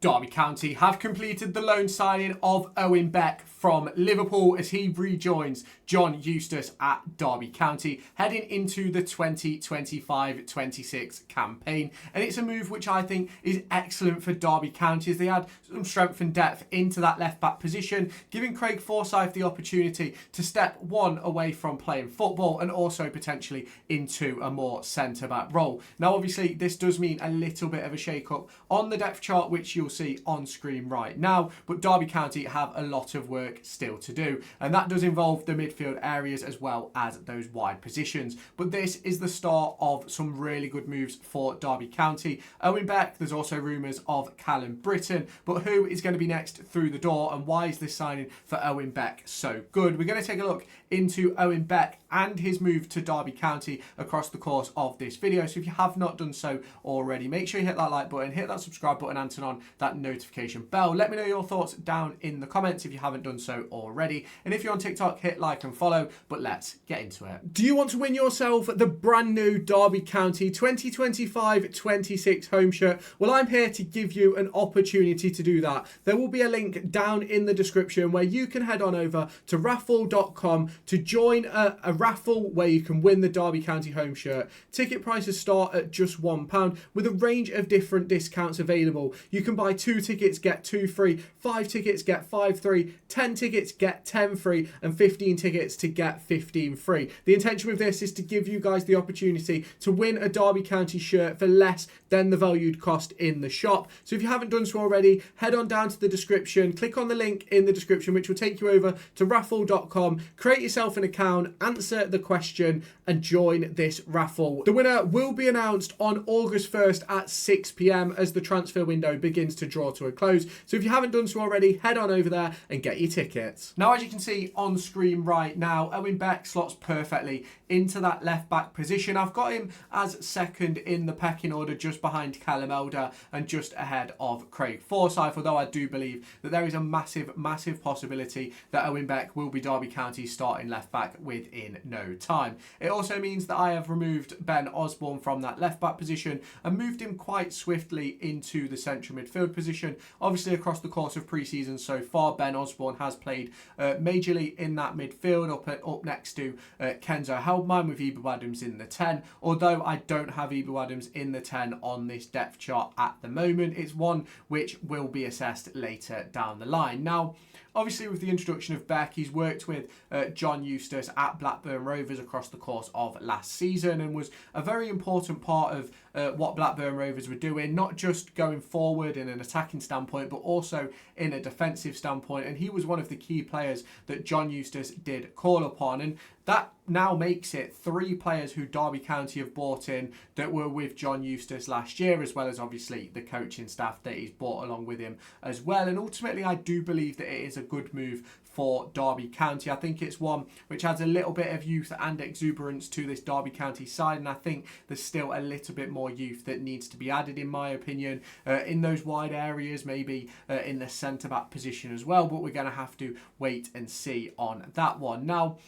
Derby County have completed the loan signing of Owen Beck from Liverpool as he rejoins John Eustace at Derby County, heading into the 2025-26 campaign. And it's a move which I think is excellent for Derby County as they add some strength and depth into that left-back position, giving Craig Forsyth the opportunity to step one away from playing football and also potentially into a more centre-back role. Now, obviously, this does mean a little bit of a shake-up on the depth chart, which you'll see on screen right now, but Derby County have a lot of work still to do, and that does involve the midfield areas as well as those wide positions. But this is the start of some really good moves for Derby County. Owen Beck, there's also rumours of Callum Britton, but who is going to be next through the door, and why is this signing for Owen Beck so good? We're going to take a look into Owen Beck and his move to Derby County across the course of this video. So if you have not done so already, make sure you hit that like button, hit that subscribe button, and turn on that notification bell. Let me know your thoughts down in the comments if you haven't done so already. And if you're on TikTok, hit like and follow. But let's get into it. Do you want to win yourself the brand new Derby County 2025-26 home shirt? Well, I'm here to give you an opportunity to do that. There will be a link down in the description where you can head on over to raffle.com to join a raffle where you can win the Derby County home shirt. Ticket prices start at just £1 with a range of different discounts available. You can buy 2 tickets, get 2 free, 5 tickets, get 5 free, 10 tickets, get 10 free, and 15 tickets to get 15 free. The intention with this is to give you guys the opportunity to win a Derby County shirt for less than the valued cost in the shop. So if you haven't done so already, head on down to the description, click on the link in the description, which will take you over to raffle.com, create yourself an account, answer the question, and join this raffle. The winner will be announced on August 1st at 6 p.m. as the transfer window begins to draw to a close. So if you haven't done so already, head on over there and get your tickets. Now, as you can see on screen right now, Owen Beck slots perfectly into that left back position. I've got him as second in the pecking order, just behind Callum Elder and just ahead of Craig Forsyth, although I do believe that there is a massive possibility that Owen Beck will be Derby County's starting left back within no time. It also means that I have removed Ben Osborne from that left back position and moved him quite swiftly into the central midfield position. Obviously, across the course of pre-season so far, Ben Osborne has played majorly in that midfield up next to Kenzo Heldmine, with Ibu Adams in the 10. Although I don't have Ibu Adams in the 10 on this depth chart at the moment, it's one which will be assessed later down the line. Now, obviously, with the introduction of Beck, he's worked with John Eustace at Blackburn Rovers across the course of last season and was a very important part of what Blackburn Rovers were doing, not just going forward in an attacking standpoint, but also in a defensive standpoint. And he was one of the key players that John Eustace did call upon. And that now makes it 3 players who Derby County have brought in that were with John Eustace last year, as well as obviously the coaching staff that he's brought along with him as well. And ultimately, I do believe that it is a good move for Derby County. I think it's one which adds a little bit of youth and exuberance to this Derby County side, and I think there's still a little bit more youth that needs to be added, in my opinion, in those wide areas, maybe in the centre-back position as well, but we're going to have to wait and see on that one. Now,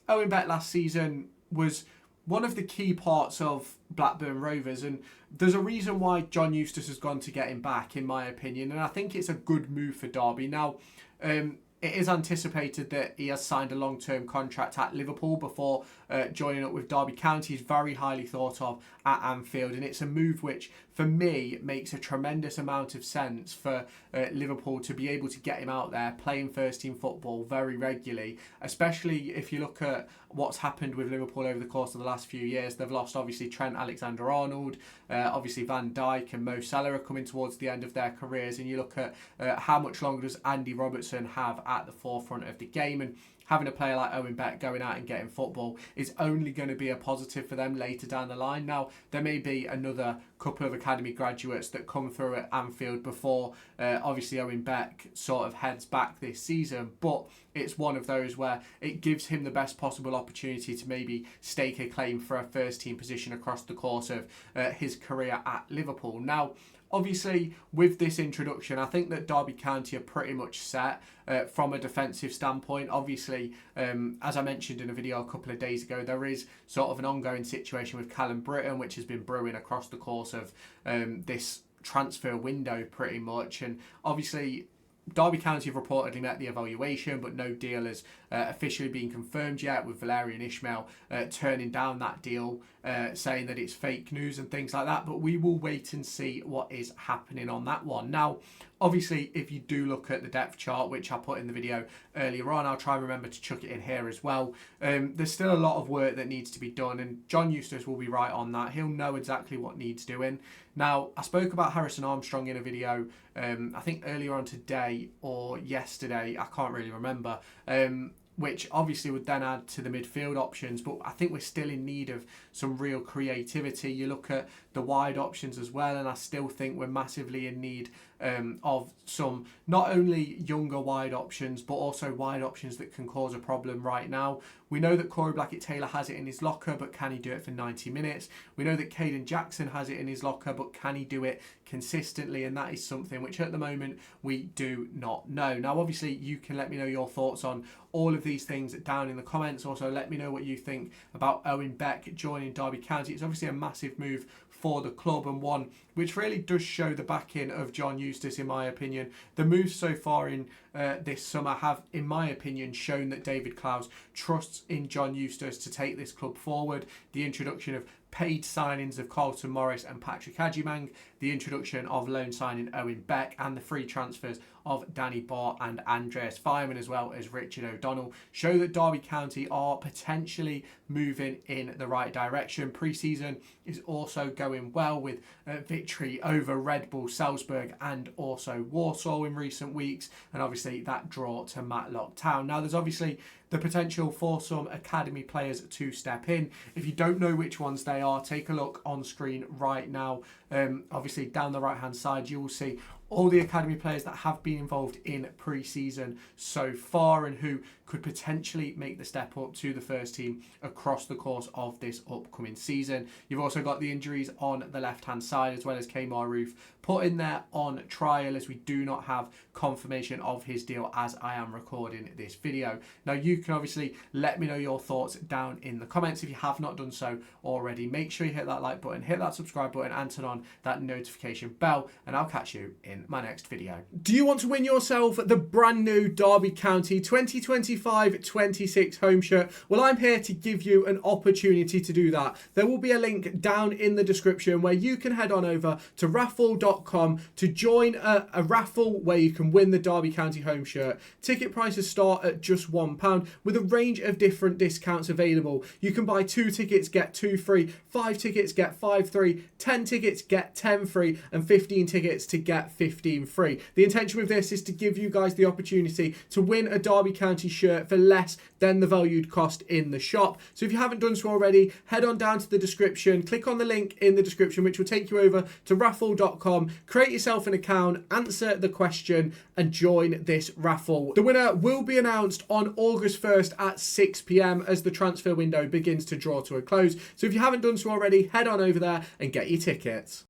Owen Beck last season was one of the key parts of Blackburn Rovers, and there's a reason why John Eustace has gone to get him back, in my opinion, and I think it's a good move for Derby. Now, it is anticipated that he has signed a long-term contract at Liverpool before joining up with Derby County. He's very highly thought of at Anfield, and it's a move which, for me, makes a tremendous amount of sense for Liverpool to be able to get him out there playing first-team football very regularly, especially if you look at what's happened with Liverpool over the course of the last few years. They've lost, obviously, Trent Alexander-Arnold, obviously Van Dijk and Mo Salah are coming towards the end of their careers, and you look at how much longer does Andy Robertson have at the forefront of the game, and having a player like Owen Beck going out and getting football is only going to be a positive for them later down the line. Now, there may be another couple of academy graduates that come through at Anfield before obviously Owen Beck sort of heads back this season, but it's one of those where it gives him the best possible opportunity to maybe stake a claim for a first team position across the course of his career at Liverpool. Now, obviously, with this introduction, I think that Derby County are pretty much set from a defensive standpoint. Obviously, as I mentioned in a video a couple of days ago, there is sort of an ongoing situation with Callum Britton, which has been brewing across the course of this transfer window pretty much. And obviously Derby County have reportedly met the evaluation, but no deal has officially been confirmed yet, with Valerian Ismail turning down that deal, saying that it's fake news and things like that. But we will wait and see what is happening on that one. Now, obviously, if you do look at the depth chart, which I put in the video earlier on, I'll try and remember to chuck it in here as well. There's still a lot of work that needs to be done, and John Eustace will be right on that. He'll know exactly what needs doing. Now, I spoke about Harrison Armstrong in a video, I think earlier on today or yesterday, I can't really remember, which obviously would then add to the midfield options, but I think we're still in need of some real creativity. You look at the wide options as well, and I still think we're massively in need of some not only younger wide options, but also wide options that can cause a problem right now. We know that Corey Blackett-Taylor has it in his locker, but can he do it for 90 minutes? We know that Caden Jackson has it in his locker, but can he do it consistently? And that is something which at the moment we do not know. Now, obviously, you can let me know your thoughts on all of these things down in the comments. Also, let me know what you think about Owen Beck joining Derby County. It's obviously a massive move for the club, and one which really does show the backing of John Eustace, in my opinion. The moves so far in this summer have, in my opinion, shown that David Clowes trusts in John Eustace to take this club forward. The introduction of paid signings of Carlton Morris and Patrick Agyemang, the introduction of loan signing Owen Beck, and the free transfers of Danny Barr and Andreas Fireman, as well as Richard O'Donnell, show that Derby County are potentially moving in the right direction. Pre-season is also going well, with victory over Red Bull Salzburg and also Warsaw in recent weeks, and obviously that draw to Matlock Town. Now, there's obviously the potential for some academy players to step in. If you don't know which ones they are, take a look on screen right now. Obviously, down the right hand side, you will see all the academy players that have been involved in pre-season so far and who could potentially make the step up to the first team across the course of this upcoming season. You've also got the injuries on the left-hand side, as well as Kmar Roof put in there on trial, as we do not have confirmation of his deal as I am recording this video. Now, you can obviously let me know your thoughts down in the comments if you have not done so already. Make sure you hit that like button, hit that subscribe button, and turn on that notification bell, and I'll catch you in my next video. Do you want to win yourself the brand new Derby County 2025-26 home shirt? Well, I'm here to give you an opportunity to do that. There will be a link down in the description where you can head on over to raffle.com to join a raffle where you can win the Derby County home shirt. Ticket prices start at just £1 with a range of different discounts available. You can buy 2 tickets, get 2 free, 5 tickets, get 5 free, 10 tickets, get 10 free, and 15 tickets to get 15 free. The intention with this is to give you guys the opportunity to win a Derby County shirt for less than the valued cost in the shop. So if you haven't done so already, head on down to the description, click on the link in the description, which will take you over to raffle.com, create yourself an account, answer the question, and join this raffle. The winner will be announced on August 1st at 6 p.m. as the transfer window begins to draw to a close. So if you haven't done so already, head on over there and get your tickets.